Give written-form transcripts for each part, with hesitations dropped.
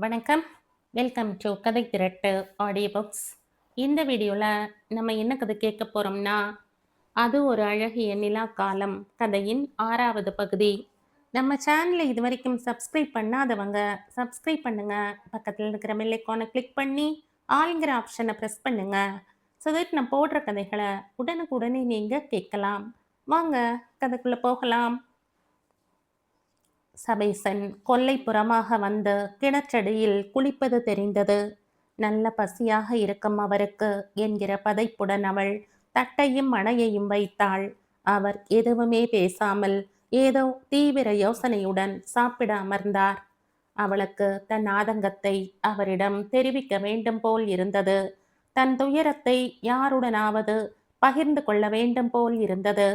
வணக்கம். Welcome to கதை திரட்டு audio books. இந்த வீடியோவில் நம்ம என்ன கதை கேட்க போகிறோம்னா, அது ஒரு அழகிய நிலா காலம் கதையின் 6வது பகுதி. நம்ம சேனலை இது வரைக்கும் சப்ஸ்கிரைப் பண்ணாதவங்க சப்ஸ்கிரைப் பண்ணுங்க. பக்கத்தில் இருக்கிற பெல் ஐகானை கிளிக் பண்ணி ஆளுங்கிற ஆப்ஷனை ப்ரெஸ் பண்ணுங்க. ஸோ தட் நான் போடுற கதைகளை உடனுக்குடனே நீங்கள் கேட்கலாம். வாங்க கதைக்குள்ளே போகலாம். சபேசன் கொல்லைப்புறமாக வந்து கிணற்றடியில் குளிப்பது தெரிந்தது. நல்ல பசியாக இருக்கும் அவருக்கு என்கிற பதைப்புடன் அவள் தட்டையும் மணையையும் வைத்தாள். அவர் எதுவுமே பேசாமல் ஏதோ தீவிர யோசனையுடன் சாப்பிட அமர்ந்தார். அவளுக்கு தன் ஆதங்கத்தை அவரிடம் தெரிவிக்க வேண்டும் போல் இருந்தது. தன் துயரத்தை யாருடனாவது பகிர்ந்து கொள்ள வேண்டும் போல் இருந்தது.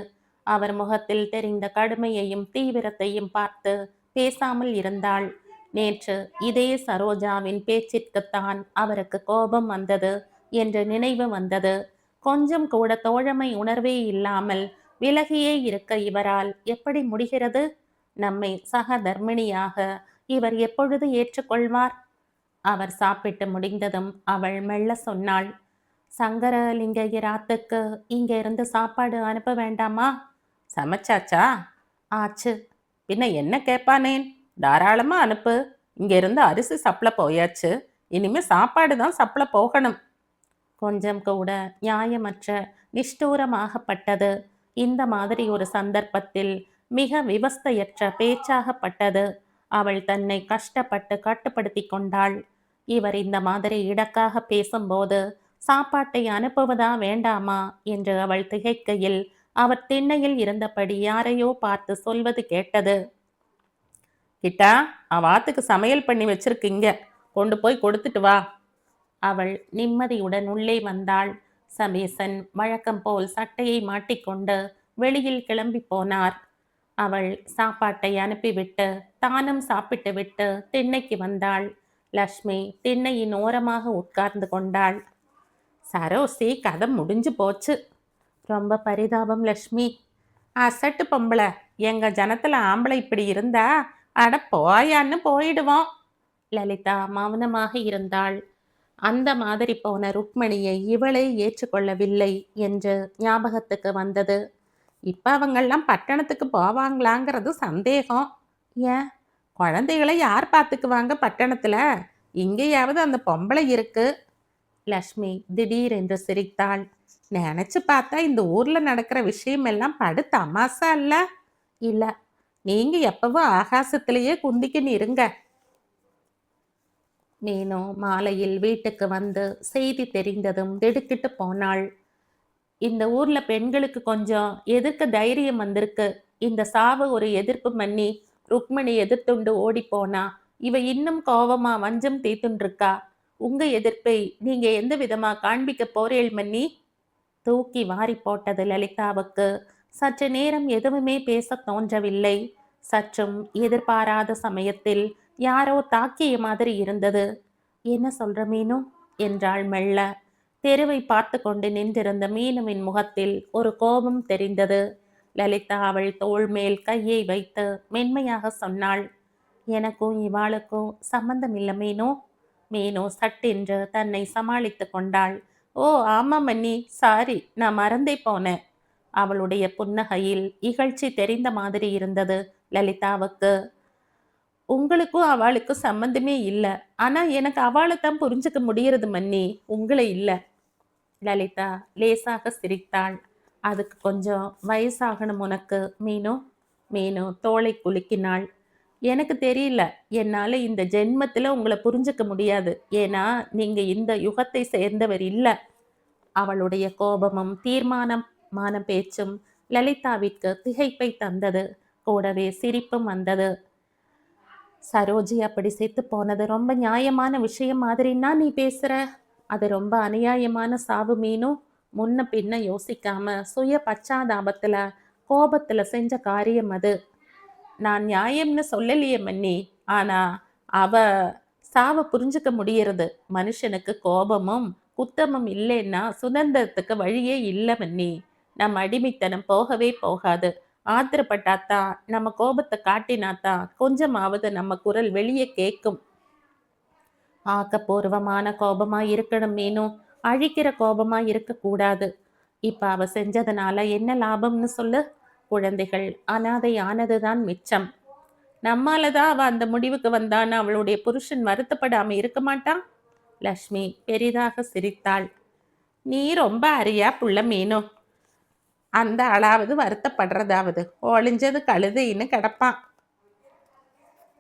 அவர் முகத்தில் தெரிந்த கடுமையையும் தீவிரத்தையும் பார்த்து பேசாமல் இருந்தாள். நேற்று இதே சரோஜாவின் பேச்சிற்குத்தான் அவருக்கு கோபம் வந்தது என்ற நினைவு வந்தது. கொஞ்சம் கூட தோழமை உணர்வே இல்லாமல் விலகியே இருக்க இவரால் எப்படி முடிகிறது? நம்மை சக தர்மிணியாக இவர் எப்பொழுது ஏற்றுக்கொள்வார்? அவர் சாப்பிட்டு முடிந்ததும் அவள் மெல்ல சொன்னாள், சங்கரலிங்கய்யராத்துக்கு இங்க இருந்து சாப்பாடு அனுப்ப வேண்டாமா? சமைச்சாச்சா? ஆச்சு. பின்ன என்ன கேட்பானேன்? தாராளமா அனுப்பு. இங்க இருந்து அரிசி சப்ளை போயாச்சு. இனிமே சாப்பாடு தான் சப்ளை போகணும். கொஞ்சம் கூட நியாயமற்ற நிஷ்டூரமாகப்பட்டது. இந்த மாதிரி ஒரு சந்தர்ப்பத்தில் மிக விவஸ்தையற்ற பேச்சாகப்பட்டது. அவள் தன்னை கஷ்டப்பட்டு கட்டுப்படுத்தி கொண்டாள். இவர் இந்த மாதிரி இடக்காக பேசும்போது சாப்பாட்டை அனுப்புவதா வேண்டாமா என்று அவள் திகைக்கையில் அவர் திண்ணையில் இருந்தபடி யாரையோ பார்த்து சொல்வது கேட்டது. கிட்டா, அவாத்துக்கு சமையல் பண்ணி வச்சிருக்கீங்க, கொண்டு போய் கொடுத்துட்டு வா. அவள் நிம்மதியுடன் உள்ளே வந்தாள். சபேசன் வழக்கம் போல் சட்டையை மாட்டிக்கொண்டு வெளியில் கிளம்பி போனார். அவள் சாப்பாட்டை அனுப்பிவிட்டு தானும் சாப்பிட்டு விட்டு திண்ணைக்கு வந்தாள். லக்ஷ்மி திண்ணையின் ஓரமாக உட்கார்ந்து கொண்டாள். சரோசி, கதை முடிஞ்சு போச்சு. ரொம்ப பரிதாபம் லக்ஷ்மி. அசட்டு பொம்பளை. எங்க ஜனத்துல ஆம்பளை இப்படி இருந்தா அட போயான்னு போயிடுவோம். லலிதா மௌனமாக இருந்தாள். அந்த மாதிரி போன ருக்மணியை இவளே ஏற்றுக்கொள்ளவில்லை என்று ஞாபகத்துக்கு வந்தது. இப்ப அவங்கெல்லாம் பட்டணத்துக்கு போவாங்களாங்கிறது சந்தேகம். ஏன், குழந்தைகளை யார் பார்த்துக்குவாங்க பட்டணத்துல? இங்கேயாவது அந்த பொம்பளை இருக்கு. லக்ஷ்மி திடீரென்று சிரித்தாள். நினைச்சு பார்த்தா இந்த ஊர்ல நடக்கிற விஷயம் எல்லாம் படு தமாசா இல்ல? இல்ல, நீங்க எப்பவும் ஆகாசத்திலேயே குந்திக்கின்னு இருங்க. மீனோ மாலையில் வீட்டுக்கு வந்து செய்தி தெரிந்ததும் திடுக்கிட்டு போனாள். இந்த ஊர்ல பெண்களுக்கு கொஞ்சம் எதிர்க்க தைரியம் வந்திருக்கு. இந்த சாவு ஒரு எதிர்ப்பு மன்னி ருக்மணி எதிர்த்துண்டு ஓடி போனா இவ இன்னும் கோவமா வஞ்சம் தீத்துண்டிருக்கா. உங்க எதிர்ப்பை நீங்க எந்த விதமா காண்பிக்க போறேள் மன்னி? தூக்கி வாரி போட்டது லலிதாவுக்கு. சற்று நேரம் எதுவுமே பேச தோன்றவில்லை. சற்றும் எதிர்பாராத சமயத்தில் யாரோ தாக்கிய மாதிரி இருந்தது. என்ன சொல்ற மீனு என்றாள் மெல்ல. தெருவை பார்த்து கொண்டு நின்றிருந்த மீனுவின் முகத்தில் ஒரு கோபம் தெரிந்தது. லலிதா அவள் தோள் மேல் கையை வைத்து மென்மையாக சொன்னாள், எனக்கும் இவாளுக்கும் சம்பந்தம் இல்லை மீனு. மீனு சட்டென்று தன்னை சமாளித்து கொண்டாள். ஓ ஆமா மன்னி, சாரி, நான் மறந்தே போனேன். அவளுடைய புன்னகையில் இகழ்ச்சி தெரிந்த மாதிரி இருந்தது லலிதாவுக்கு. உங்களுக்கும் அவளுக்கும் சம்பந்தமே இல்லை. ஆனா எனக்கு அவளை தான் புரிஞ்சுக்க முடியறது மன்னி, உங்களை இல்லை. லலிதா லேசாக சிரித்தாள். அதுக்கு கொஞ்சம் வயசாகணும் உனக்கு மீனு. மீனு தோளை குலுக்கினாள். எனக்கு தெரியல, என்னால இந்த ஜென்மத்துல உங்களை புரிஞ்சுக்க முடியாது. ஏன்னா நீங்க இந்த யுகத்தை சேர்ந்தவர் இல்லை. அவளுடைய கோபமும் தீர்மானமான பேச்சும் லலிதாவிற்கு திகைப்பை தந்தது. கூடவே சிரிப்பும் வந்தது. சரோஜி அப்படி செத்து போனது ரொம்ப நியாயமான விஷயம் மாதிரின்னா நீ பேசுற? அது ரொம்ப அநியாயமான சாவு மீனும். முன்ன பின்ன யோசிக்காம சுய பச்சாதாபத்துல கோபத்துல செஞ்ச காரியம் அது. நான் நியாயம்னு சொல்லலையே மன்னி. ஆனா அவ சாவை புரிஞ்சுக்க முடியறது. மனுஷனுக்கு கோபமும் குத்தமும் இல்லைன்னா சுதந்திரத்துக்கு வழியே இல்லை மன்னி. நம்ம அடிமைத்தனம் போகவே போகாது. ஆத்திரப்பட்டாத்தான், நம்ம கோபத்தை காட்டினாத்தான் கொஞ்சமாவது நம்ம குரல் வெளியே கேட்கும். ஆக்கப்பூர்வமான கோபமா இருக்கணும் மீனு. அழிக்கிற கோபமா இருக்கக்கூடாது. இப்ப அவ செஞ்சதுனால என்ன லாபம்னு சொல்லு? குழந்தைகள் அனாதை ஆனதுதான் மிச்சம். நம்மால தான் அவ அந்த முடிவுக்கு வந்தான்னு அவளுடைய புருஷன் வருத்தப்படாம இருக்க மாட்டான். லக்ஷ்மி பெரிதாக சிரித்தாள். நீ ரொம்ப அரியா புள்ள மீனு. அந்த ஆளாவது வருத்தப்படுறதாவது ஒளிஞ்சது கழுதைன்னு கிடப்பான்.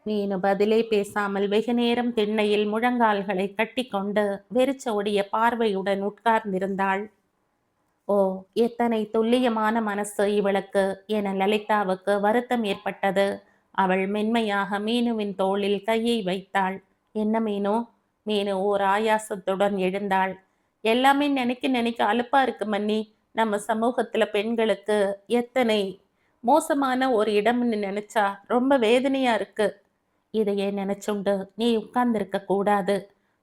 மீனு பதிலே பேசாமல் வெகு நேரம் திண்ணையில் முழங்கால்களை கட்டிக்கொண்டு வெறிச்ச ஒடிய பார்வையுடன் உட்கார்ந்திருந்தாள். ஓ, எத்தனை துல்லியமான மனசு இவளுக்கு என லலிதாவுக்கு வருத்தம் ஏற்பட்டது. அவள் மென்மையாக மீனுவின் தோளில் கையை வைத்தாள். என்ன மீனு? மீனு ஓர் ஆயாசத்துடன் எழுந்தாள். எல்லாமே நினைக்க நினைக்க அலுப்பா இருக்கு மன்னி. நம்ம சமூகத்துல பெண்களுக்கு எத்தனை மோசமான ஒரு இடம்னு நினைச்சா ரொம்ப வேதனையா இருக்கு. இதையே நினைச்சுண்டு நீ உட்கார்ந்திருக்க கூடாது.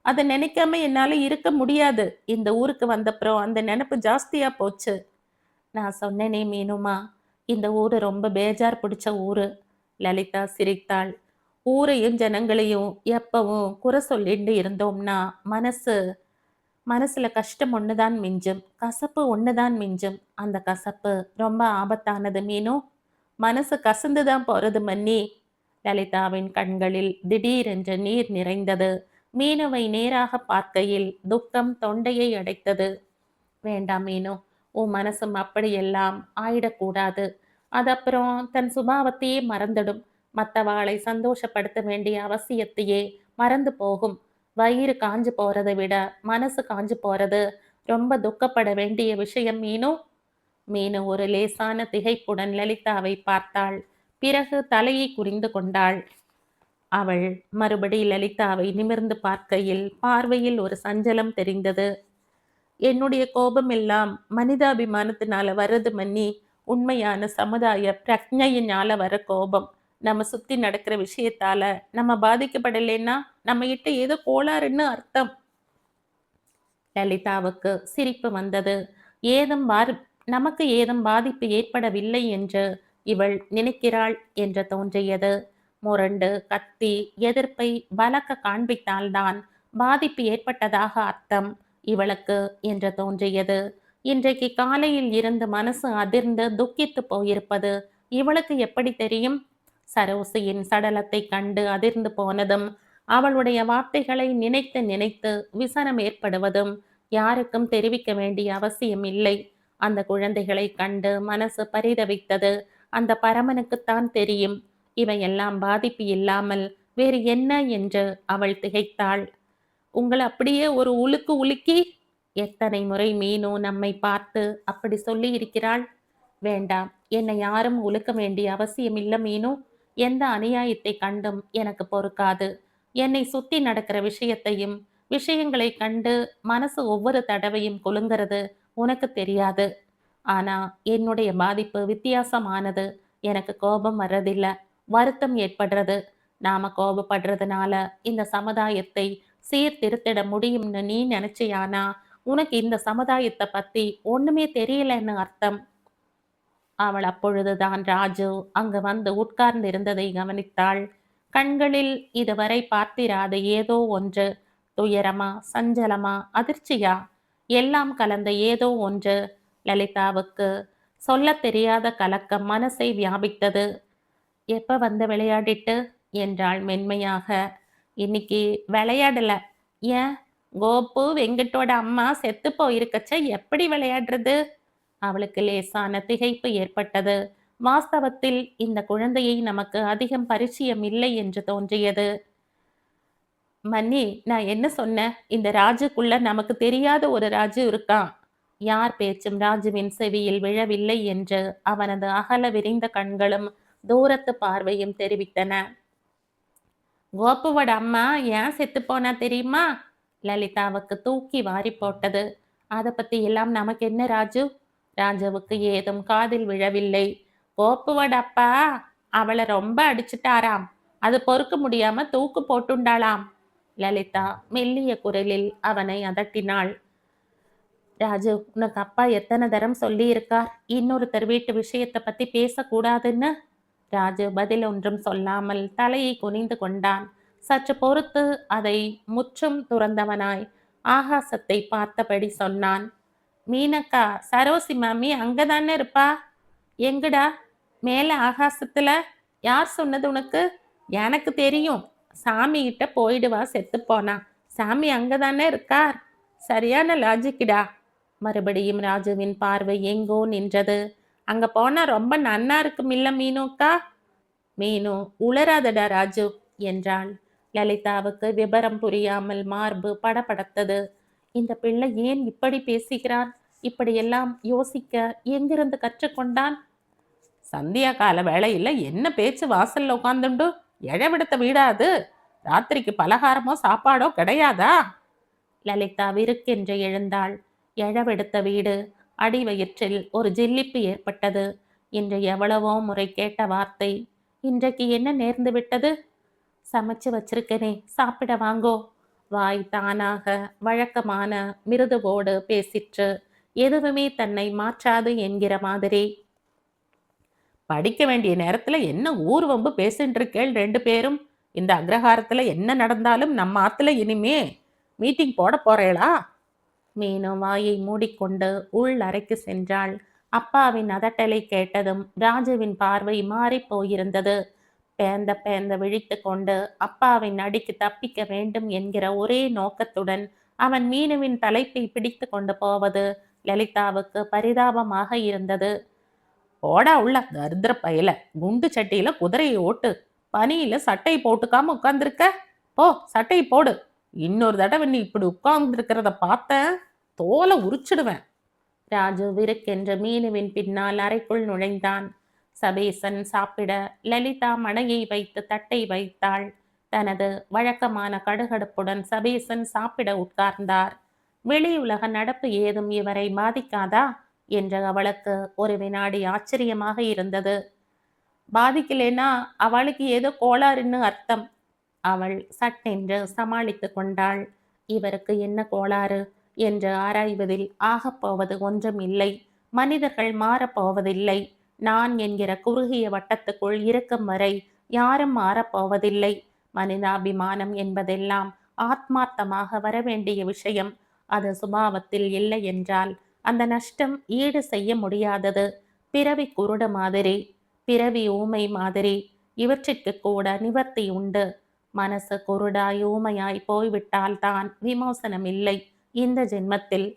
அதை நினைக்காம என்னால இருக்க முடியாது. இந்த ஊருக்கு வந்தப்புறம் அந்த நினைப்பு ஜாஸ்தியா போச்சு. நான் சொன்னேனே மீனுமா, இந்த ஊரு ரொம்ப பேஜார் பிடிச்ச ஊரு. லலிதா சிரித்தாள். ஊரையும் ஜனங்களையும் எப்பவும் குறை சொல்லிட்டு இருந்தோம்னா மனசுல கஷ்டம் ஒண்ணுதான் மிஞ்சும், கசப்பு ஒண்ணுதான் மிஞ்சும். அந்த கசப்பு ரொம்ப ஆபத்தானது மீனு. மனசு கசந்துதான் போறது மன்னி. லலிதாவின் கண்களில் திடீரென்று நீர் நிறைந்தது. மீனுவை நேராக பார்க்கையில் துக்கம் தொண்டையை அடைத்தது. வேண்டாம் மீனு, உன் மனசும் அப்படியெல்லாம் ஆயிடக்கூடாது. அது அப்புறம் தன் சுபாவத்தையே மறந்துடும். மற்றவாளை சந்தோஷப்படுத்த வேண்டிய அவசியத்தையே மறந்து போகும். வயிறு காஞ்சு போறதை விட மனசு காஞ்சு போறது ரொம்ப துக்கப்பட வேண்டிய விஷயம் மீனு. மீனு ஒரு லேசான திகைப்புடன் லலிதாவை பார்த்தாள். பிறகு தலையை குறிந்து கொண்டாள். அவள் மறுபடி லலிதாவை நிமிர்ந்து பார்க்கையில் பார்வையில் ஒரு சஞ்சலம் தெரிந்தது. என்னுடைய கோபம் எல்லாம் மனிதாபிமானத்தினால வர்றது மன்னி. உண்மையான சமுதாய பிரக்ஞையினால வர கோபம். நம்ம சுத்தி நடக்கிற விஷயத்தால நம்ம பாதிக்கப்படலைன்னா நம்ம கிட்ட ஏதோ கோளாறுன்னு அர்த்தம். லலிதாவுக்கு சிரிப்பு வந்தது. ஏதும் நமக்கு ஏதும் பாதிப்பு ஏற்படவில்லை என்று இவள் நினைக்கிறாள் என்று தோன்றியது. முரண்டு கத்தி எதிர்ப்பை வளர்க்க காண்பித்தால்தான் பாதிப்பு ஏற்பட்டதாக அர்த்தம் இவளுக்கு என்று தோன்றியது. இன்றைக்கு காலையில் இருந்து மனசு அதிர்ந்து துக்கித்து போயிருப்பது இவளுக்கு எப்படி தெரியும்? சரோசியின் சடலத்தை கண்டு அதிர்ந்து போனதும் அவளுடைய வார்த்தைகளை நினைத்து நினைத்து விசனம் ஏற்படுவதும் யாருக்கும் தெரிவிக்க வேண்டிய அவசியம் இல்லை. அந்த குழந்தைகளை கண்டு மனசு பரிதவித்தது அந்த பரமனுக்குத்தான் தெரியும். இவையெல்லாம் பாதிப்பு இல்லாமல் வேறு என்ன என்று அவள் திகைத்தாள். உங்களை அப்படியே ஒரு உலுக்கு உலுக்கி எத்தனை முறை மீனு நம்மை பார்த்து அப்படி சொல்லி இருக்கிறாள். வேண்டாம், என்னை யாரும் உலுக்க வேண்டிய அவசியம் இல்லை மீனு. எந்த அநியாயத்தை கண்டும் எனக்கு பொறுக்காது. என்னை சுத்தி நடக்கிற விஷயங்களை கண்டு மனசு ஒவ்வொரு தடவையும் குலுங்கிறது உனக்கு தெரியாது. ஆனா என்னுடைய பாதிப்பு வித்தியாசமானது. எனக்கு கோபம் வர்றதில்ல, வருத்தம் ஏற்படுறது. நாம கோபப்படுறதுனால இந்த சமுதாயத்தை சீர்திருத்திட முடியும்னு நீ நினைச்சியானா உனக்கு இந்த சமுதாயத்தை பத்தி ஒண்ணுமே தெரியலன்னு அர்த்தம். அவள் அப்பொழுதுதான் ராஜு அங்கு வந்து உட்கார்ந்து இருந்ததை கவனித்தாள். கண்களில் இதுவரை பார்த்திராத ஏதோ ஒன்று, துயரமா, சஞ்சலமா, அதிர்ச்சியா, எல்லாம் கலந்த ஏதோ ஒன்று. லலிதாவுக்கு சொல்ல தெரியாத கலக்கம் மனசை வியாபித்தது. எப்ப வந்து விளையாடிட்டு என்றாள் மென்மையாக. இன்னைக்கு விளையாடல. ஏன்? கோபு வெங்கட்டோட அம்மா செத்து போயிருக்கச்ச எப்படி விளையாடுறது? அவளுக்கு லேசான திகைப்பு ஏற்பட்டது. வாஸ்தவத்தில் இந்த குழந்தையை நமக்கு அதிகம் பரிச்சயம் இல்லை என்று தோன்றியது. மன்னி, நான் என்ன சொன்னேன்? இந்த ராஜுக்குள்ள நமக்கு தெரியாத ஒரு ராஜு இருக்கான். யார் பேச்சும் ராஜுவின் செவியில் விழவில்லை என்று அவனது அகல விரிந்த கண்களும் தூரத்து பார்வையும் தெரிவித்தன. கோபுவோட அம்மா ஏன் செத்து போனா தெரியுமா? லலிதாவுக்கு தூக்கி வாரி போட்டது. அதை பத்தி எல்லாம் நமக்கு என்ன ராஜு? ராஜுவுக்கு ஏதும் காதில் விழவில்லை. கோபுவோட அப்பா அவளை ரொம்ப அடிச்சுட்டாராம். அது பொறுக்க முடியாம தூக்கு போட்டுண்டாளாம். லலிதா மெல்லிய குரலில் அவனை அதட்டினாள். ராஜு, உனக்கு அப்பா எத்தனை தரம் சொல்லி இருக்கார் இன்னொருத்தர் வீட்டு விஷயத்தை பத்தி பேசக்கூடாதுன்னு? ராஜு பதில் ஒன்றும் சொல்லாமல் தலையை குனிந்து கொண்டான். சற்று பொறுத்து அதை முற்றும் துறந்தவனாய் ஆகாசத்தை பார்த்தபடி சொன்னான். மீனக்கா, சரோசி மாமி அங்கதானே இருப்பா? எங்கடா? மேல ஆகாசத்துல? யார் சொன்னது உனக்கு? எனக்கு தெரியும். சாமி கிட்ட போயிடுவா செத்து போனா. சாமி அங்கதானே இருக்கார். சரியான லாஜிக்கிடா. மறுபடியும் ராஜுவின் பார்வை எங்கோ நின்றது. அங்க போனா ரொம்ப நன்னா இருக்குமில்ல மீனுக்கா? மீனு, உளராதடா ராஜு என்றாள். லலிதாவுக்கு விபரம் புரியாமல் மார்பு படபடத்தது. இந்த பிள்ளை ஏன் இப்படி பேசுகிறான்? இப்படியெல்லாம் யோசிக்க எங்கிருந்து கற்றுக்கொண்டான்? சந்தியா கால வேளையில என்ன பேச்சு வாசல்ல உட்காந்துண்டு? எழவிடுத்த வீடா அது? ராத்திரிக்கு பலகாரமோ சாப்பாடோ கிடையாதா? லலிதா விருக்கென்று எழுந்தாள். எழவெடுத்த வீடு. அடிவயிற்றில் ஒரு ஜில்லிப்பு ஏற்பட்டது. இன்று எவ்வளவோ முறை கேட்ட வார்த்தை. இன்றைக்கு என்ன நேர்ந்து விட்டது? சமைச்சு வச்சிருக்கனே, சாப்பிட வாங்கோ. வாய் தானாக வழக்கமான மிருதுவோடு பேசிற்று. எதுவுமே தன்னை மாற்றாது என்கிற மாதிரி. படிக்க வேண்டிய நேரத்துல என்ன ஊர் வம்பு பேசிட்டு இருக்கேள் ரெண்டு பேரும்? இந்த அக்ரஹாரத்துல என்ன நடந்தாலும் நம்ம ஆத்துல இனிமே மீட்டிங் போட போறேளா? மீனு வாயை மூடிக்கொண்டு உள் அறைக்கு சென்றாள். அப்பாவின் அதட்டலை கேட்டதும் ராஜுவின் பார்வை மாறி போயிருந்தது. பேந்த பேந்த விழித்து கொண்டு அப்பாவின் அடிக்கு தப்பிக்க வேண்டும் என்கிற ஒரே நோக்கத்துடன் அவன் மீனுவின் தலைப்பை பிடித்து கொண்டு போவது லலிதாவுக்கு பரிதாபமாக இருந்தது. போடா உள்ள தரித்திர பயல, குண்டு சட்டியில குதிரையை ஓட்டு, பனியில சட்டை போட்டுக்காம உட்கார்ந்துருக்க. போ, சட்டை போடு. இன்னொரு தடவை நீ இப்படி உட்கார்ந்துருக்கிறத பார்த்தேன், தோலை உரிச்சிடுவேன். ராஜு விருக்கென்று மீனுவின் பின்னால் அறைக்குள் நுழைந்தான். சபேசன் சாப்பிட லலிதா மடையை வைத்து தட்டை வைத்தாள். தனது வழக்கமான கடுகடுப்புடன் சபேசன் சாப்பிட உட்கார்ந்தார். வெளியுலக நடப்பு ஏதும் இவரை பாதிக்காதா என்று அவளுக்கு ஒரு வினாடி ஆச்சரியமாக இருந்தது. பாதிக்கலேனா அவளுக்கு ஏதோ கோளாறுன்னு அர்த்தம். அவள் சட்டென்று சமாளித்து கொண்டாள். இவருக்கு என்ன கோளாறு என்று ஆராய்வதில் ஆகப்போவது ஒன்றும் இல்லை. மனிதர்கள் மாறப்போவதில்லை. நான் என்கிற குறுகிய வட்டத்துக்குள் இருக்கும் வரை யாரும் மாறப்போவதில்லை. மனிதாபிமானம் என்பதெல்லாம் ஆத்மார்த்தமாக வரவேண்டிய விஷயம். அது சுபாவத்தில் இல்லை என்றால் அந்த நஷ்டம் ஈடு செய்ய முடியாதது. பிறவி குருடு மாதிரி, பிறவி ஊமை மாதிரி. இவற்றிற்கு கூட நிவர்த்தி உண்டு. மனசு குருடாய் ஊமையாய் போய்விட்டால்தான் விமோசனம் இல்லை இந்த ஜென்மத்தில்.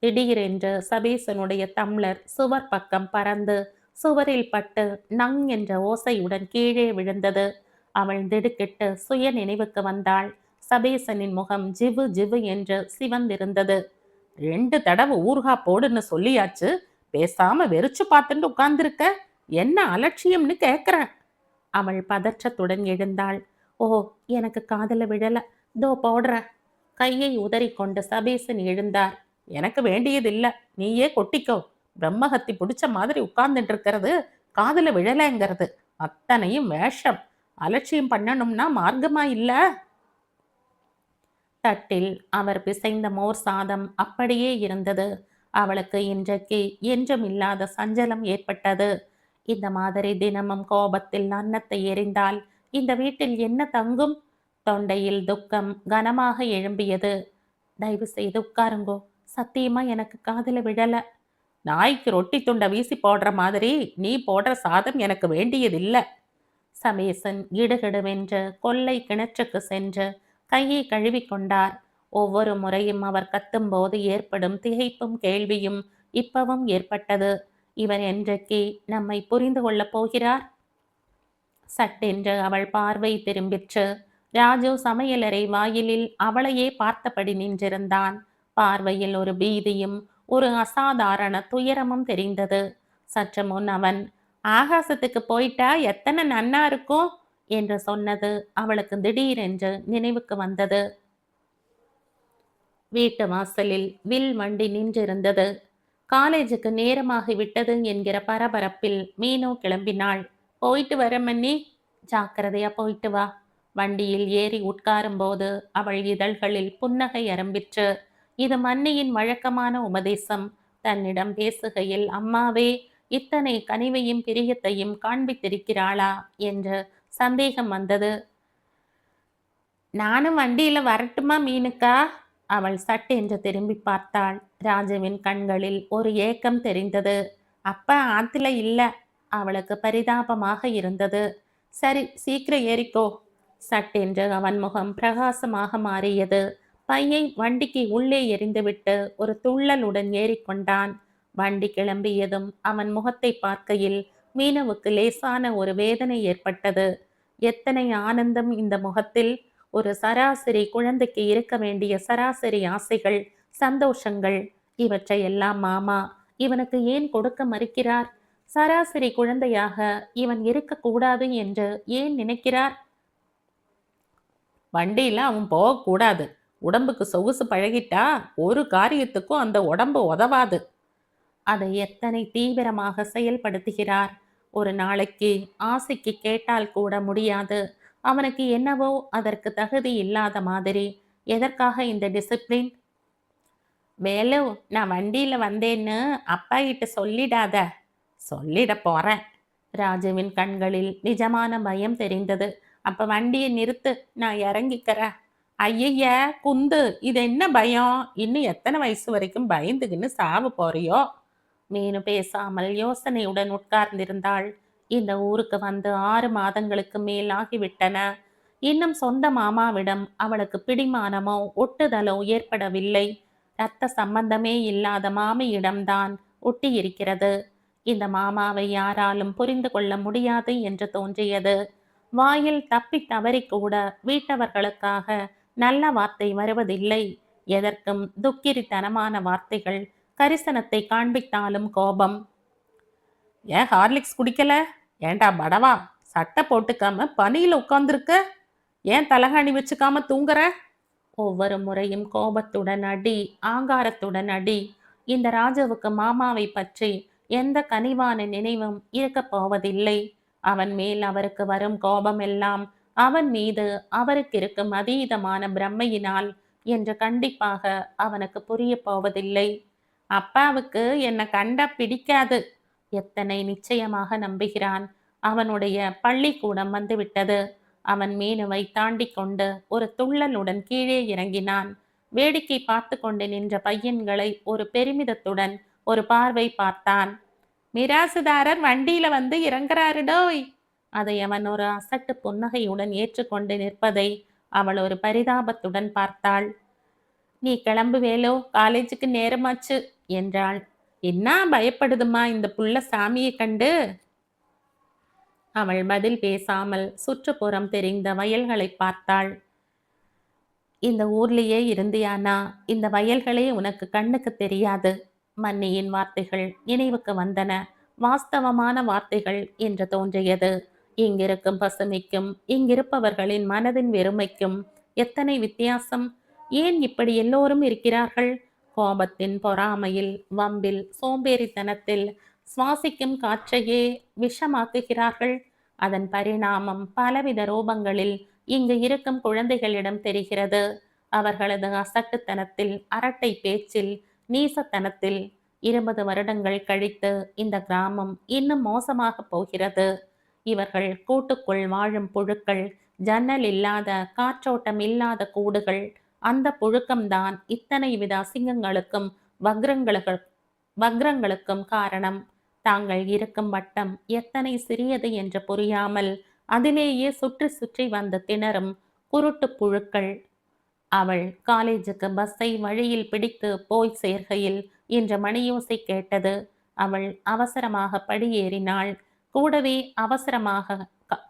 திடீரென்று சபேசனுடைய தம்ளர் சுவர் பக்கம் பறந்து சுவரில் பட்டு நங் என்ற ஓசையுடன் கீழே விழுந்தது. அவள் திடுக்கிட்டு சுய நினைவுக்கு வந்தாள். சபேசனின் முகம் ஜிவு ஜிவு என்று சிவந்திருந்தது. 2 தடவை ஊர்கா போடுன்னு சொல்லியாச்சு, பேசாம வெறிச்சு பார்த்துட்டு உட்கார்ந்துருக்க. என்ன அலட்சியம்னு கேட்கிறேன். அவள் பதற்றத்துடன் எழுந்தாள். ஓ, எனக்கு காதல விழல, தோ போடுற. கையை உதறிக்கொண்டு சபேசன் எழுந்தார். எனக்கு வேண்டியதில்ல, நீயே கொட்டிக்கோ. பிரம்மஹத்தி பிடிச்ச மாதிரி உட்கார்ந்துட்டு இருக்கிறது காதல விழலைங்கிறது அத்தனையும் வேஷம். அலட்சியம் பண்ணணும்னா மார்க்கமா இல்ல. தட்டில் அவர் பிசைந்த மோர் சாதம் அப்படியே இருந்தது. அவளுக்கு இன்றைக்கு என்றும் இல்லாத சஞ்சலம் ஏற்பட்டது. இந்த மாதிரி தினமும் கோபத்தில் அன்னத்தை எறிந்தால் இந்த வீட்டில் என்ன தங்கும்? தொண்டையில் துக்கம் கனமாக எழும்பியது. தயவு செய்து உட்காருங்கோ. சத்தியமா எனக்கு காதல விழல. நாய்க்கு ரொட்டி துண்டை வீசி போடுற மாதிரி நீ போடுற சாதம் எனக்கு வேண்டியதில்லை. சமேசன் கிடுகிடுவென்று கொல்லை கிணற்றுக்கு சென்று கையை கழுவி கொண்டார். ஒவ்வொரு முறையும் அவர் கத்தும்போது ஏற்படும் திகைப்பும் கேள்வியும் இப்பவும் ஏற்பட்டது. இவர் என்றைக்கு நம்மை புரிந்து கொள்ளப் போகிறார்? சட்டென்று அவள் பார்வை திரும்பிற்று. ராஜு சமையலறை வாயிலில் அவளையே பார்த்தபடி நின்றிருந்தான். பார்வையில் ஒரு பீதியும் ஒரு அசாதாரண துயரமும் தெரிந்தது. சற்று முன் அவன் ஆகாசத்துக்கு போயிட்டா எத்தனை நன்னா இருக்கும் என்று சொன்னது அவளுக்கு திடீரென்று நினைவுக்கு வந்தது. வீட்டு வாசலில் வில் வண்டி நின்றிருந்தது. காலேஜுக்கு நேரமாகிவிட்டது என்கிற பரபரப்பில் மீனு கிளம்பினாள். போயிட்டு வர மன்னி. ஜாக்கிரதையா போயிட்டு வா. வண்டியில் ஏறி உட்காரும்போது அவள் இதழ்களில் புன்னகை அரம்பிற்று. இது மன்னியின் வழக்கமான உபதேசம். தன்னிடம் பேசுகையில் அம்மாவே இத்தனை கனிவையும் பிரியத்தையும் காண்பித்திருக்கிறாளா என்று சந்தேகம் வந்தது. நானும் வண்டியில வரட்டுமா மீனுக்கா? அவள் சட்டென்று திரும்பி பார்த்தாள். ராஜுவின் கண்களில் ஒரு ஏக்கம் தெரிந்தது. அப்பா ஆத்துல இல்ல. அவளுக்கு பரிதாபமாக இருந்தது. சரி, சீக்கிரம் ஏறிக்கோ. சட்டென்று அவன் முகம் பிரகாசமாக மாறியது. பையை வண்டிக்கு உள்ளே எறிந்துவிட்டு ஒரு துள்ளலுடன் ஏறிக்கொண்டான். வண்டி கிளம்பியதும் அவன் முகத்தை பார்க்கையில் மீனவுக்கு லேசான ஒரு வேதனை ஏற்பட்டது. எத்தனை ஆனந்தம் இந்த முகத்தில்! ஒரு சராசரி குழந்தைக்கு இருக்க வேண்டிய சராசரி ஆசைகள், சந்தோஷங்கள், இவற்றை எல்லாம் மாமா இவனுக்கு ஏன் கொடுக்க மறுக்கிறார்? சராசரி குழந்தையாக இவன் இருக்கக்கூடாது என்று ஏன் நினைக்கிறார்? வண்டியில அவன் போகக்கூடாது. உடம்புக்கு சொகுசு பழகிட்டா ஒரு காரியத்துக்கும் அந்த உடம்பு உதவாது. அதை எத்தனை தீவிரமாக செயல்படுத்துகிறார். ஒரு நாளைக்கு ஆசைக்கு கேட்டால் கூட முடியாது. அவனுக்கு என்னவோ அதற்கு தகுதி இல்லாத மாதிரி. எதற்காக இந்த டிசிப்ளின்? வேலு, நான் வண்டியில வந்தேன்னு அப்பா கிட்ட சொல்லிடாத. சொல்லிட போறேன். ராஜுவின் கண்களில் நிஜமான பயம் தெரிந்தது. அப்ப வண்டியை நிறுத்து, நான் இறங்கிக்கிறேன். ஐயய்ய, குந்து, இது என்ன பயம்? இன்னும் எத்தனை வயசு வரைக்கும் பயந்துகின்னு சாவ போறியோ? மீனு பேசாமல் யோசனையுடன் உட்கார்ந்திருந்தாள். இந்த ஊருக்கு வந்து 6 மாதங்களுக்கு மேல் ஆகிவிட்டன. இன்னும் சொந்த மாமாவிடம் அவளுக்கு பிடிமானமோ ஒட்டுதலோ ஏற்படவில்லை. இரத்த சம்பந்தமே இல்லாத மாமியிடம்தான் ஒட்டியிருக்கிறது. இந்த மாமாவை யாராலும் புரிந்து கொள்ள முடியாது என்று தோன்றியது. வாயில் தப்பி தவறி கூட வீட்டவர்களுக்காக நல்ல வார்த்தை வருவதில்லை. எதற்கும் துக்கிரித்தனமான வார்த்தைகள். கரிசனத்தை காண்பித்தாலும் கோபம். ஏன் ஹார்லிக்ஸ் குடிக்கல? ஏண்டா படவா, சட்டை போட்டுக்காம பனியில உட்கார்ந்துருக்க? ஏன் தலகாணி வச்சுக்காம தூங்குற? ஒவ்வொரு முறையும் கோபத்துடன் அடி, ஆங்காரத்துடன் அடி. இந்த ராஜாவுக்கு மாமாவை பற்றி எந்த கனிவான நினைவும் இருக்கப் போவதில்லை. அவன் மேல் அவருக்கு வரும் கோபமெல்லாம் அவன் மீது அவருக்கு இருக்கும் அதீதமான பிரம்மையினால் என்று கண்டிப்பாக அவனுக்கு புரிய போவதில்லை. அப்பாவுக்கு என்னை கண்டா பிடிக்காது. எத்தனை நிச்சயமாக நம்புகிறான். அவனுடைய பள்ளிக்கூடம் வந்துவிட்டது. அவன் மீனுவை தாண்டி கொண்டு ஒரு துள்ளலுடன் கீழே இறங்கினான். வேடிக்கை பார்த்து கொண்டு நின்ற பையன்களை ஒரு பெருமிதத்துடன் ஒரு பார்வை பார்த்தான். மிராசுதாரர் வண்டியில வந்து இறங்குறாருடோய். அதை அவன் ஒரு அசட்டு புன்னகையுடன் ஏற்றுக்கொண்டு நிற்பதை அவள் ஒரு பரிதாபத்துடன் பார்த்தாள். நீ கிளம்பு வேலோ, காலேஜுக்கு நேரமாச்சு என்றாள். என்ன பயப்படுதுமா இந்த புள்ள சாமியை கண்டு? அவள் பதில் பேசாமல் சுற்றுப்புறம் தெரிந்த வயல்களை பார்த்தாள். இந்த ஊர்லேயே இருந்தியானா இந்த வயல்களே உனக்கு கண்ணுக்கு தெரியாது. மன்னியின் வார்த்தைகள் நினைவுக்கு வந்தன. வாஸ்தவமான வார்த்தைகள் என்று தோன்றியது. இங்கிருக்கும் பசுமைக்கும் இங்கிருப்பவர்களின் மனதின் வெறுமைக்கும் எத்தனை வித்தியாசம்! ஏன் இப்படி எல்லோரும் இருக்கிறார்கள்? கோபத்தின் பொறாமையில், வம்பில், சோம்பேறித்தனத்தில் சுவாசிக்கும் காற்றையே விஷமாக்குகிறார்கள். அதன் பரிணாமம் பலவித ரூபங்களில் இங்கு இருக்கும் குழந்தைகளிடம் தெரிகிறது. அவர்களது அசட்டுத்தனத்தில், அரட்டை பேச்சில், நீசத்தனத்தில். 20 வருடங்கள் கழித்து இந்த கிராமம் இன்னும் மோசமாக போகிறது. இவர்கள் கூட்டுக்குள் வாழும் புழுக்கள், ஜன்னல் இல்லாத, காற்றோட்டம் இல்லாத கூடுகள். அந்த புழுக்கம்தான் இத்தனை வித அசிங்கங்களுக்கும் வக்ரங்களுக்கும் காரணம். தாங்கள் இருக்கும் வட்டம் எத்தனை சிறியது என்று புரியாமல் அதிலேயே சுற்றி சுற்றி வந்து திணறும் குருட்டு புழுக்கள். அவள் காலேஜுக்கு பஸ்ஸை வழியில் பிடித்து போய் சேர்கையில் இன்று மணியோசை கேட்டது. அவள் அவசரமாக படியேறினாள். கூடவே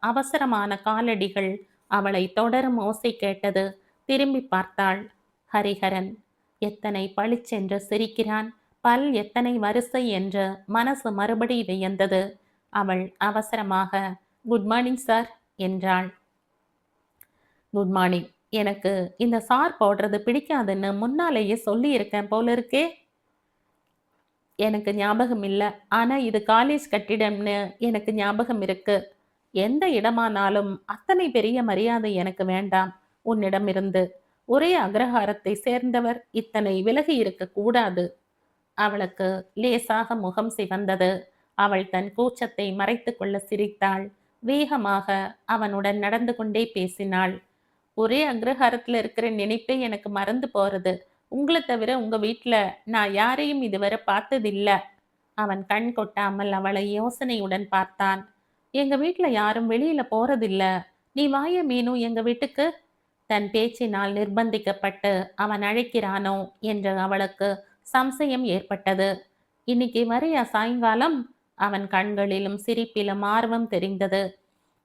அவசரமான காலடிகள் அவளை தொடரும் ஓசை கேட்டது. திரும்பி பார்த்தாள். ஹரிஹரன் எத்தனை பளிச்சென்று சிரிக்கிறான், பல் எத்தனை வரிசை என்று மனசு மறுபடி வியந்தது. அவள் அவசரமாக குட் மார்னிங் சார் என்றாள். Good morning. எனக்கு இந்த சார் போடுறது பிடிக்காதுன்னு முன்னாலேயே சொல்லியிருக்கேன் போல இருக்கே. எனக்கு ஞாபகம் இல்லை, ஆனால் இது காலேஜ் கட்டிடம்னு எனக்கு ஞாபகம் இருக்கு. எந்த இடமானாலும் அத்தனை பெரிய மரியாதை எனக்கு வேண்டாம் உன்னிடமிருந்து. ஒரே அக்ரஹாரத்தை சேர்ந்தவர் இத்தனை விலகி இருக்க கூடாது. அவளுக்கு லேசாக முகம் சிவந்தது. அவள் தன் கூச்சத்தை மறைத்து கொள்ள சிரித்தாள். வேகமாக அவனுடன் நடந்து கொண்டே பேசினாள். ஒரே அக்ரஹாரத்துல இருக்கிற நினைப்பே எனக்கு மறந்து போறது. உங்கள தவிர உங்க வீட்ல நான் யாரையும் இதுவரை பார்த்ததில்ல. அவன் கண் கொட்டாமல் அவளை யோசனையுடன் பார்த்தான். எங்க வீட்ல யாரும் வெளியில போறதில்ல. நீ வாயேன் மீனு எங்க வீட்டுக்கு. தன் பேச்சினால் நிர்பந்திக்கப்பட்டு அவன் அழைக்கிறானோ என்று அவளுக்கு சம்சயம் ஏற்பட்டது. இன்னைக்கு வரையா சாயங்காலம்? அவன் கண்களிலும் சிரிப்பிலும் ஆர்வம் தெரிந்தது.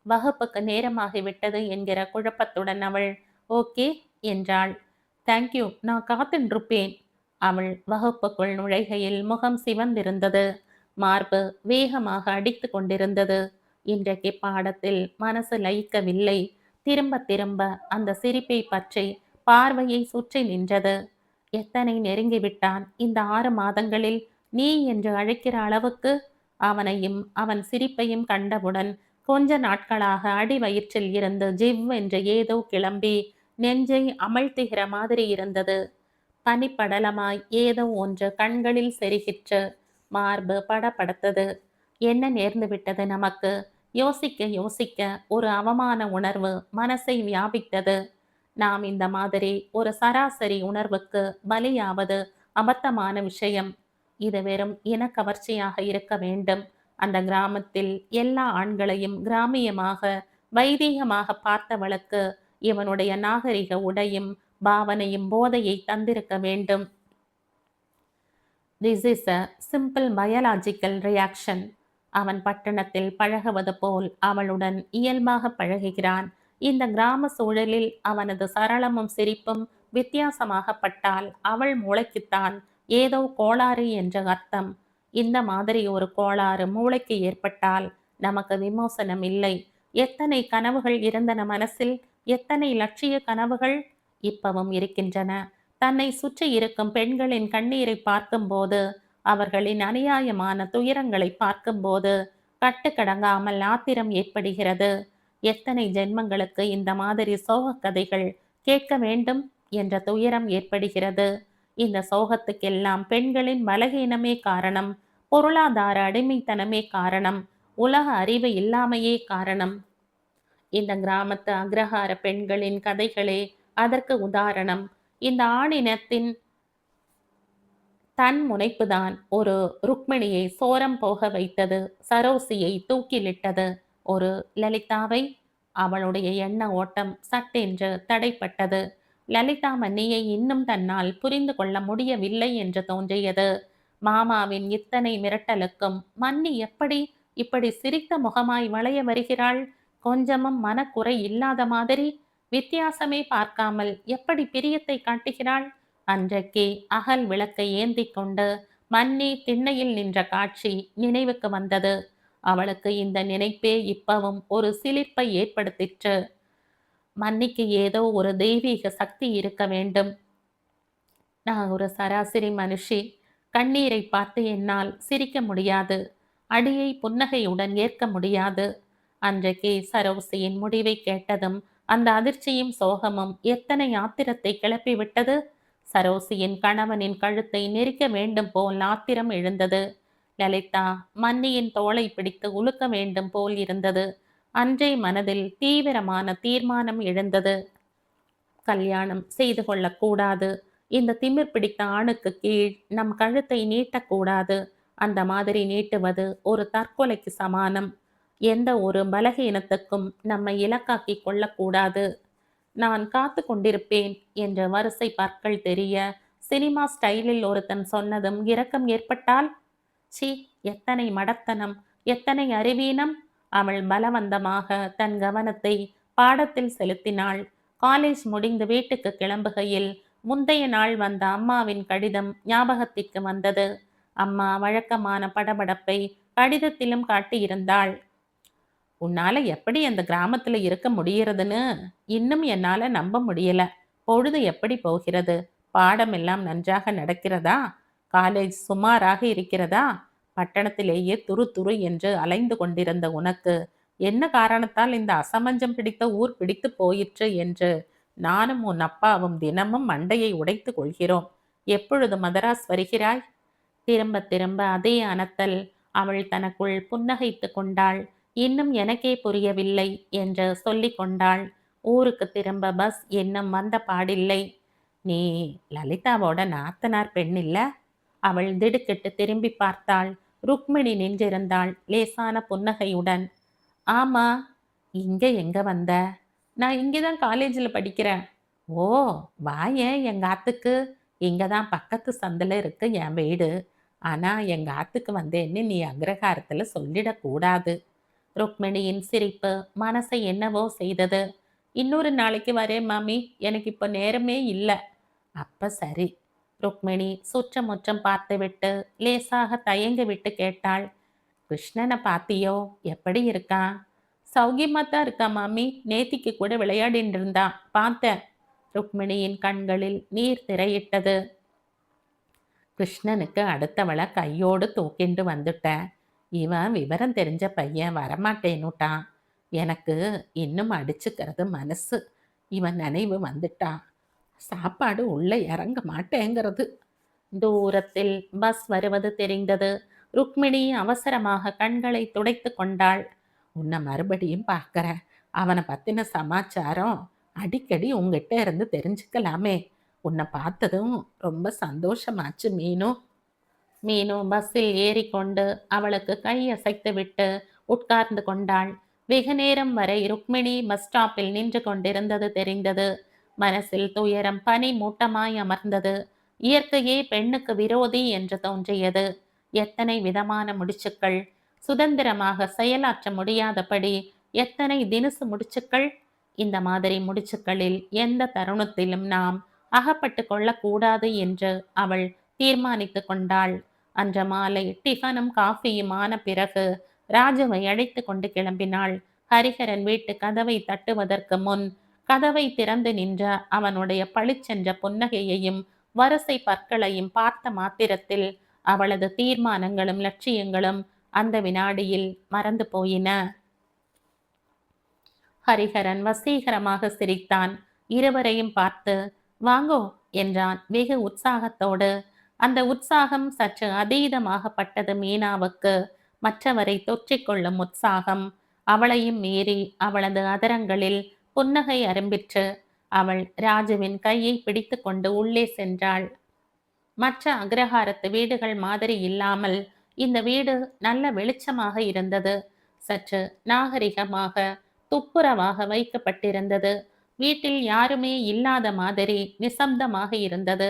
வகுப்புக்கு நேரமாகிவிட்டது என்கிற குழப்பத்துடன் அவள் ஓகே என்றாள். தேங்க்யூ, நான் காத்துன்றிருப்பேன். அவள் வகுப்புக்குள் நுழைகையில் முகம் சிவந்திருந்தது. மார்பு வேகமாக அடித்து கொண்டிருந்தது. இன்றைக்கு பாடத்தில் மனசு லயிக்கவில்லை. திரும்ப திரும்ப அந்த சிரிப்பை பற்றி பார்வையை சுற்றி நின்றது. எத்தனை நெருங்கிவிட்டான் இந்த 6 மாதங்களில். நீ என்று அழைக்கிற அளவுக்கு. அவனையும் அவன் சிரிப்பையும் கண்டவுடன் கொஞ்ச நாட்களாக அடி வயிற்றில் இருந்து ஜிவ் என்று ஏதோ கிளம்பி நெஞ்சை அமிழ்த்துகிற மாதிரி இருந்தது. பனிப்படலமாய் ஏதோ ஒன்று கண்களில் செருகிற்று. மார்பு படபடத்தது. என்ன நேர்ந்து விட்டது நமக்கு? யோசிக்க யோசிக்க ஒரு அவமான உணர்வு மனசை வியாபித்தது. நாம் இந்த மாதிரி ஒரு சராசரி உணர்வுக்கு பலியாவது அபத்தமான விஷயம். இது வெறும் இனக்கவர்ச்சியாக இருக்க வேண்டும். அந்த கிராமத்தில் எல்லா ஆண்களையும் கிராமியமாக வைதீகமாக பார்த்தவளுக்கு இவனுடைய நாகரிக உடையும் பாவனையும் போதையை தந்திருக்க வேண்டும். This is a simple biological reaction. அவன் பட்டணத்தில் பழகுவது போல் அவளுடன் இயல்பாக பழகுகிறான். இந்த கிராம சூழலில் அவனது சரளமும் சிரிப்பும் வித்தியாசமாகப்பட்டால் அவள் மூளைக்குத்தான் ஏதோ கோளாறு என்ற அர்த்தம். இந்த மாதிரி ஒரு கோளாறு மூளைக்கு ஏற்பட்டால் நமக்கு விமோசனம் இல்லை. எத்தனை கனவுகள் இருந்தன மனசில், எத்தனை லட்சிய கனவுகள் இப்பவும் இருக்கின்றன. தன்னை சுற்றி இருக்கும் பெண்களின் கண்ணீரை பார்க்கும்போது, அவர்களின் அநியாயமான துயரங்களை பார்க்கும்போது கட்டுக்கடங்காமல் ஆத்திரம் ஏற்படுகிறது. எத்தனை ஜென்மங்களுக்கு இந்த மாதிரி சோகக் கதைகள் கேட்க வேண்டும் என்ற துயரம் ஏற்படுகிறது. இந்த சோகத்துக்கெல்லாம் பெண்களின் பலகீனமே காரணம், பொருளாதார அடிமைத்தனமே காரணம், உலக அறிவு இல்லாமையே காரணம். இந்த கிராமத்து அக்ரஹார பெண்களின் கதைகளே அதற்கு உதாரணம். இந்த ஆணினத்தின் தன் முனைப்புதான் ஒரு ருக்மிணியை சோரம் போக வைத்தது, சரோசியை தூக்கிலிட்டது. ஒரு லலிதாவை அவளுடைய எண்ண ஓட்டம் சட்டென்று தடைப்பட்டது. லலிதா மன்னியை இன்னும் தன்னால் புரிந்து கொள்ள முடியவில்லை என்று தோன்றியது. மாமாவின் இத்தனை மிரட்டலுக்கும் மன்னி எப்படி இப்படி சிரித்த முகமாய் வளைய வருகிறாள்? கொஞ்சமும் மனக்குறை இல்லாத மாதிரி வித்தியாசமே பார்க்காமல் எப்படி பிரியத்தை காட்டுகிறாள்? அன்றைக்கே அகல் விளக்கை ஏந்தி கொண்டு மன்னி திண்ணையில் நின்ற காட்சி நினைவுக்கு வந்தது. அவளுக்கு இந்த நினைப்பே இப்பவும் ஒரு சிலிர்ப்பை ஏற்படுத்திற்று. மன்னிக்கு ஏதோ ஒரு தெய்வீக சக்தி இருக்க வேண்டும். நான் ஒரு சராசரி மனுஷி. கண்ணீரை பார்த்து என்னால் சிரிக்க முடியாது. அடியை புன்னகையுடன் ஏற்க முடியாது. அன்றைக்கே சரோசியின் முடிவை கேட்டதும் அந்த அதிர்ச்சியும் சோகமும் எத்தனை ஆத்திரத்தை கிளப்பிவிட்டது. சரோசியின் கணவனின் கழுத்தை நெரிக்க வேண்டும் போல் ஆத்திரம் எழுந்தது. லலிதா மன்னியின் தோளை பிடித்து உலுக்க வேண்டும் போல் இருந்தது. அன்றே மனதில் தீவிரமான தீர்மானம் எழுந்தது. கல்யாணம் செய்து கொள்ளக்கூடாது. இந்த திமிர் பிடித்த ஆணுக்கு கீழ் நம் கழுத்தை நீட்டக்கூடாது. அந்த மாதிரி நீட்டுவது ஒரு தற்கொலைக்கு சமானம். எந்த ஒரு பலகீனத்துக்கும் நம்மை இலக்காக்கி கொள்ளக்கூடாது. நான் காத்து கொண்டிருப்பேன் என்ற வரிசை பற்கள் தெரிய சினிமா ஸ்டைலில் ஒருத்தன் சொன்னதும் இரக்கம் ஏற்பட்டால், சி, எத்தனை மடத்தனம், எத்தனை அறிவீனம்! அவள் பலவந்தமாக தன் கவனத்தை பாடத்தில் செலுத்தினாள். காலேஜ் முடிந்து வீட்டுக்கு கிளம்புகையில் முந்தைய நாள் வந்த அம்மாவின் கடிதம் ஞாபகத்திற்கு வந்தது. அம்மா வழக்கமான படபடப்பை கடிதத்திலும் காட்டியிருந்தாள். உன்னால எப்படி அந்த கிராமத்துல இருக்க முடியறதுன்னு இன்னும் என்னால நம்ப முடியல. பொழுது எப்படி போகிறது? பாடம் எல்லாம் நன்றாக நடக்கிறதா? காலேஜ் சுமாராக இருக்கிறதா? பட்டணத்திலேயே துரு துரு என்று அலைந்து கொண்டிருந்த உனக்கு என்ன காரணத்தால் இந்த அசமஞ்சம் பிடித்த ஊர் பிடித்து போயிற்று என்று நானும் உன் அப்பாவும் தினமும் மண்டையை உடைத்து கொள்கிறோம். எப்பொழுது மதராஸ் வருகிறாய்? திரும்ப திரும்ப அதே அனத்தல். அவள் தனக்குள் புன்னகைத்து கொண்டாள். இன்னும் எனக்கே புரியவில்லை என்று சொல்லிக் கொண்டாள். ஊருக்கு திரும்ப பஸ் இன்னும் வந்த பாடில்லை. நீ லலிதாவோட நாத்தனார் பெண் இல்ல? அவள் திடுக்கிட்டு திரும்பி பார்த்தாள். ருக்மிணி நின்றிருந்தாள் லேசான புன்னகையுடன். ஆமா. இங்க எங்க வந்த? நான் இங்கதான் காலேஜில் படிக்கிறேன். ஓ, வாயேன் எங்க ஆத்துக்கு. இங்க தான் பக்கத்து சந்துல இருக்கு என் வீடு. ஆனா எங்க ஆத்துக்கு வந்தேன்னு நீ அக்ரஹாரத்துல சொல்லிடக்கூடாது. ருக்மிணியின் சிரிப்பு மனசை என்னவோ செய்தது. இன்னொரு நாளைக்கு வரேன் மாமி, எனக்கு இப்ப நேரமே இல்ல. அப்ப சரி. ருக்மிணி சுற்றமுற்றம் பார்த்துவிட்டு லேசாக தயங்கி விட்டு கேட்டாள். கிருஷ்ணனை பாத்தியோ? எப்படி இருக்கான்? சௌக்கியமா தான் இருக்கா மாமி. நேத்திக்கு கூட விளையாடின்னு இருந்தான், பார்த்தேன். ருக்மிணியின் கண்களில் நீர் திரையிட்டது. கிருஷ்ணனுக்கு அடுத்தவளை கையோடு தூக்கிண்டு வந்துட்டேன். இவன் விவரம் தெரிஞ்ச பையன் வரமாட்டேன்னுட்டான். எனக்கு இன்னும் அடிச்சுக்கிறது மனசு. இவன் நினைவு வந்துட்டான். சாப்பாடு உள்ள இறங்க மாட்டேங்கிறது. தூரத்தில் பஸ் வருவது தெரிந்தது. ருக்மிணி அவசரமாக கண்களை துடைத்து கொண்டாள். உன்னை மறுபடியும் பார்க்கறேன். அவனை பத்தின சமாச்சாரம் அடிக்கடி உங்ககிட்ட இருந்து தெரிஞ்சுக்கலாமே. உன்னை பார்த்ததும் ரொம்ப சந்தோஷமாச்சு மீனு. மீனு பஸ்ஸில் ஏறிக்கொண்டு அவளுக்கு கை அசைத்து விட்டு உட்கார்ந்து கொண்டாள். வெகு நேரம் வரை ருக்மிணி பஸ் ஸ்டாப்பில் நின்று கொண்டிருந்தது தெரிந்தது. மனசில் துயரம் பனி மூட்டமாய் அமர்ந்தது. இயற்கையே பெண்ணுக்கு விரோதி என்று தோன்றியது. எத்தனை விதமான முடிச்சுக்கள்! சுதந்திரமாக செயலாற்ற முடியாதபடி எத்தனை தினுசு முடிச்சுக்கள்! இந்த மாதிரி முடிச்சுக்களில் எந்த தருணத்திலும் நாம் அகப்பட்டு கொள்ளக்கூடாது என்று அவள் தீர்மானித்து கொண்டாள். அன்று மாலை டிஃபனும் காஃபியும் ஆன பிறகு ராஜுவை அழைத்து கொண்டு கிளம்பினாள். ஹரிஹரன் வீட்டு கதவை தட்டுவதற்கு முன் கதவை திறந்து நின்ற அவனுடைய பளிச்சென்ற புன்னகையையும் வரிசை பற்களையும் பார்த்த மாத்திரத்தில் அவளது தீர்மானங்களும் லட்சியங்களும் அந்த வினாடியில் மறந்து போயின. ஹரிஹரன் வசீகரமாக சிரித்தான். இருவரையும் பார்த்து வாங்கோ என்றான் வெகு உற்சாகத்தோடு. அந்த உற்சாகம் சற்று அதீதமாகப்பட்டது மீனாவுக்கு. மற்றவரை தொற்றிக்கொள்ளும் உற்சாகம். அவளையும் மீறி அவளது அதரங்களில் புன்னகை அரும்பிற்று. அவள் ராஜுவின் கையை பிடித்து கொண்டு உள்ளே சென்றாள். மற்ற அக்ரஹாரத்து வீடுகள் மாதிரி இல்லாமல் இந்த வீடு நல்ல வெளிச்சமாக இருந்தது. சற்று நாகரிகமாக துப்புரவாக வைக்கப்பட்டிருந்தது. வீட்டில் யாருமே இல்லாத மாதிரி நிசப்தமாக இருந்தது.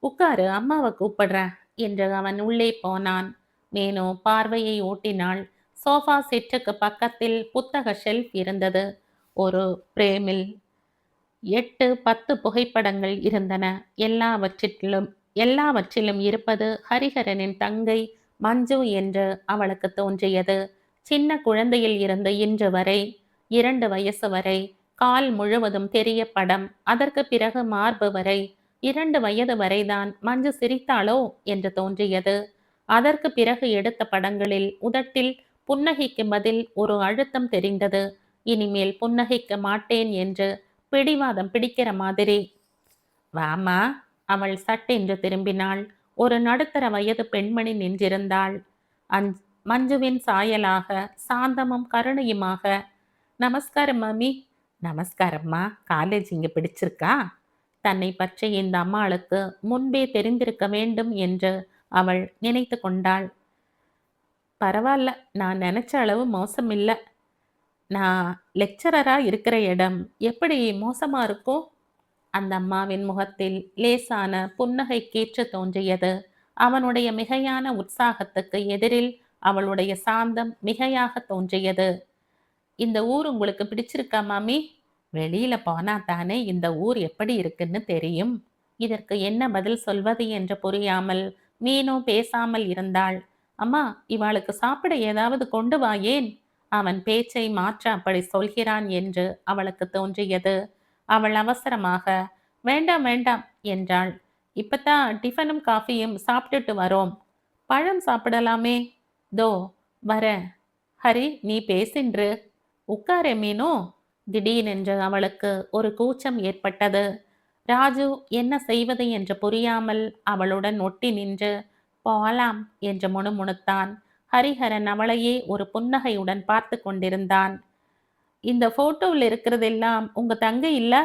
உட்காரு, அம்மாவை கூப்பிடுறேன் என்று அவன் உள்ளே போனான். மேனோ பார்வையை ஓட்டினாள். சோஃபா செட்டுக்கு பக்கத்தில் புத்தக ஷெல்ஃப் இருந்தது. ஒரு பிரேமில் 8 10 புகைப்படங்கள் இருந்தன. எல்லாவற்றிலும் இருப்பது ஹரிஹரனின் தங்கை மஞ்சு என்று அவளுக்கு தோன்றியது. சின்ன குழந்தையில் இருந்து இன்று வரை 2 வயசு வரை கால் முழுவதும் தெரிய படம். அதற்கு பிறகு மார்பு வரை 2 வயது வரைதான் மஞ்சு சிரித்தாளோ என்று தோன்றியது. அதற்கு பிறகு எடுத்த படங்களில் உதட்டில் புன்னகைக்கு பதில் ஒரு அழுத்தம் தெரிந்தது. இனிமேல் புன்னகைக்க மாட்டேன் என்று பிடிவாதம் பிடிக்கிற மாதிரி. வாமா, அவள் சட்டென்று திரும்பினாள். ஒரு நடுத்தர வயது பெண்மணி நின்றிருந்தாள். மஞ்சுவின் சாயலாக சாந்தமும் கருணையுமாக. நமஸ்காரம் மாமி. நமஸ்காரம்மா. காலேஜ் இங்க பிடிச்சிருக்கா? தன்னை பற்றி இந்த அம்மாளுக்கு முன்பே தெரிந்திருக்க வேண்டும் என்று அவள் நினைத்து கொண்டாள். பரவாயில்ல, நான் நினைச்ச அளவு மோசம் இல்லை. நான் லெக்சரரா இருக்கிற இடம் எப்படி மோசமா இருக்கும்? அந்த அம்மாவின் முகத்தில் லேசான புன்னகை கீற்று தோன்றியது. அவனுடைய மிகையான உற்சாகத்துக்கு எதிரில் அவளுடைய சாந்தம் மிகையாக தோன்றியது. இந்த ஊர் உங்களுக்கு பிடிச்சிருக்கா மாமி? வெளியில போனா தானே இந்த ஊர் எப்படி இருக்குன்னு தெரியும். இதற்கு என்ன பதில் சொல்வது என்று புரியாமல் மீனோ பேசாமல் இருந்தாள். அம்மா, இவாளுக்கு சாப்பிட ஏதாவது கொண்டு வா. ஏன்? அவன் பேச்சை மாற்ற அப்படி சொல்கிறான் என்று அவளுக்கு தோன்றியது. அவள் அவசரமாக வேண்டாம் வேண்டாம் என்றாள். இப்பத்தான் டிஃபனும் காஃபியும் சாப்பிட்டுட்டு வரோம். பழம் சாப்பிடலாமே. தோ வர. ஹரி, நீ பேசின்று. உட்காரே மீனோ. திடீரென்று அவளுக்கு ஒரு கூச்சம் ஏற்பட்டது. ராஜு என்ன செய்வது என்று புரியாமல் அவளுடன் ஒட்டி நின்று போலாம் என்று முணுமுணுத்தான். ஹரிஹரன் அவளையே ஒரு புன்னகையுடன் பார்த்து கொண்டிருந்தான். இந்த போட்டோவில் இருக்கிறதெல்லாம் உங்க தங்கை இல்ல?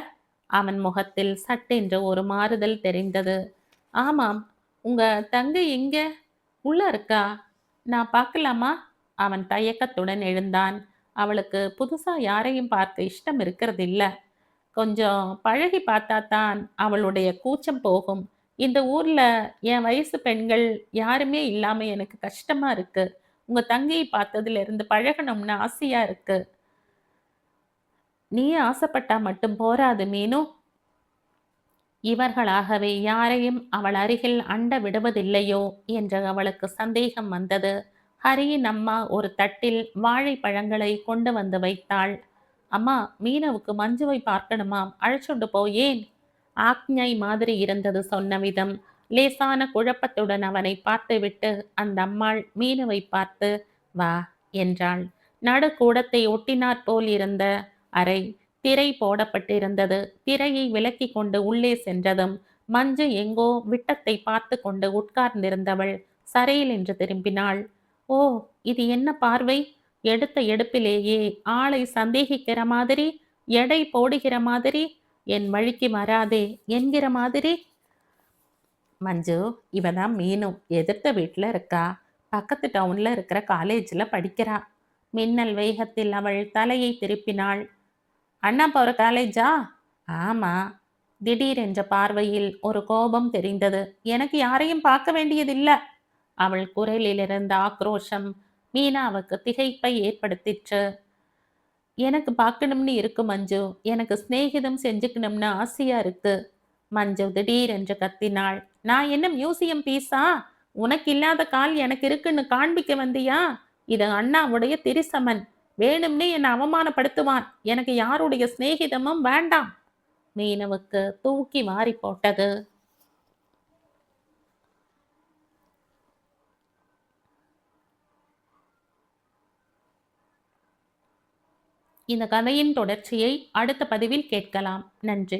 அவன் முகத்தில் சட்டென்று ஒரு மாறுதல் தெரிந்தது. ஆமாம். உங்க தங்கை எங்க? உள்ள இருக்கா? நான் பார்க்கலாமா? அவன் தயக்கத்துடன் எழுந்தான். அவளுக்கு புதுசா யாரையும் பார்க்க இஷ்டம் இருக்கிறதில்ல. கொஞ்சம் பழகி பார்த்தா தான் அவளுடைய கூச்சம் போகும். இந்த ஊர்ல என் வயசு பெண்கள் யாருமே இல்லாம எனக்கு கஷ்டமா இருக்கு. உங்க தங்கையை பார்த்ததிலிருந்து பழகணும்னு ஆசையா இருக்கு. நீ ஆசைப்பட்டா மட்டும் போராது மீனு. இவர்களாகவே யாரையும் அவள் அருகில் அண்ட விடுவதில்லையோ என்று அவளுக்கு சந்தேகம் வந்தது. ஹரியின் அம்மா ஒரு தட்டில் வாழைப்பழங்களை கொண்டு வந்து வைத்தாள். அம்மா, மீனவுக்கு மஞ்சுவை பார்க்கணுமாம், அழைச்சுண்டு போ. ஏன்? ஆக்ஞை மாதிரி இருந்தது சொன்ன விதம். லேசான குழப்பத்துடன் அவனை பார்த்துவிட்டு அந்த அம்மாள் மீனுவை பார்த்து வா என்றாள். நடு கூடத்தை ஒட்டினாற்போல் இருந்த அறை திரை போடப்பட்டிருந்தது. திரையை விலக்கி கொண்டு உள்ளே சென்றதும் மஞ்சு எங்கோ விட்டத்தை பார்த்து கொண்டு உட்கார்ந்திருந்தவள் சரையில் என்று திரும்பினாள். ஓ, இது என்ன பார்வை! எடுத்த எடுப்பிலேயே ஆளை சந்தேகிக்கிற மாதிரி, எடை போடுகிற மாதிரி, என் வழிக்கு வராதே என்கிற மாதிரி. மஞ்சு, இவதான் மீனு, எதிர்த்த வீட்டில் இருக்கா. பக்கத்து டவுன்ல இருக்கிற காலேஜில் படிக்கிறா. மின்னல் வேகத்தில் அவள் தலையை திருப்பினாள். அண்ணா போகிற காலேஜா? ஆமா. திடீரென்ற பார்வையில் ஒரு கோபம் தெரிந்தது. எனக்கு யாரையும் பார்க்க வேண்டியதில்லை. அவள் குரலில் இருந்த ஆக்ரோஷம் மீனாவுக்கு திகைப்பை ஏற்படுத்திற்று. எனக்கு பார்க்கணும்னு இருக்கு மஞ்சு. எனக்கு சிநேகிதம் செஞ்சுக்கணும்னு ஆசையா இருக்கு. மஞ்சு திடீரென்று கத்தினாள். நான் என்ன மியூசியம் பீஸா? உனக்கு இல்லாத கால் எனக்கு இருக்குன்னு காண்பிக்க வந்தியா? இது அண்ணாவுடைய திரிசமன். வேணும்னே என்னை அவமானப்படுத்துவான். எனக்கு யாருடைய சிநேகிதமும் வேண்டாம். மீனவுக்கு தூக்கி வாரி போட்டது. இந்த கதையின் தொடர்ச்சியை அடுத்த பதிவில் கேட்கலாம். நன்றி.